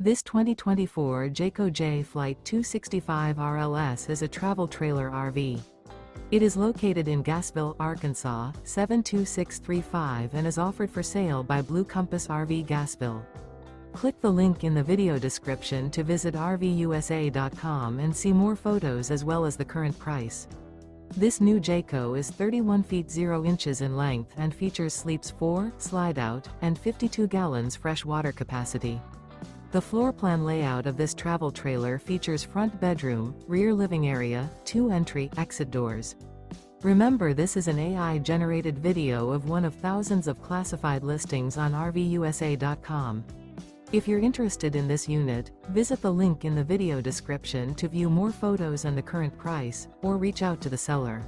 This 2024 Jayco Jay Flight 265 RLS is a travel trailer RV. It is located in Gassville, Arkansas, 72635 and is offered for sale by Blue Compass RV Gassville. Click the link in the video description to visit RVUSA.com and see more photos as well as the current price. This new Jayco is 31 feet 0 inches in length and features sleeps 4, Slideout, and 52 gallons fresh water capacity. The floor plan layout of this travel trailer features front bedroom, rear living area, 2 entry/exit doors. Remember, this is an AI-generated video of one of thousands of classified listings on RVUSA.com. If you're interested in this unit, visit the link in the video description to view more photos and the current price, or reach out to the seller.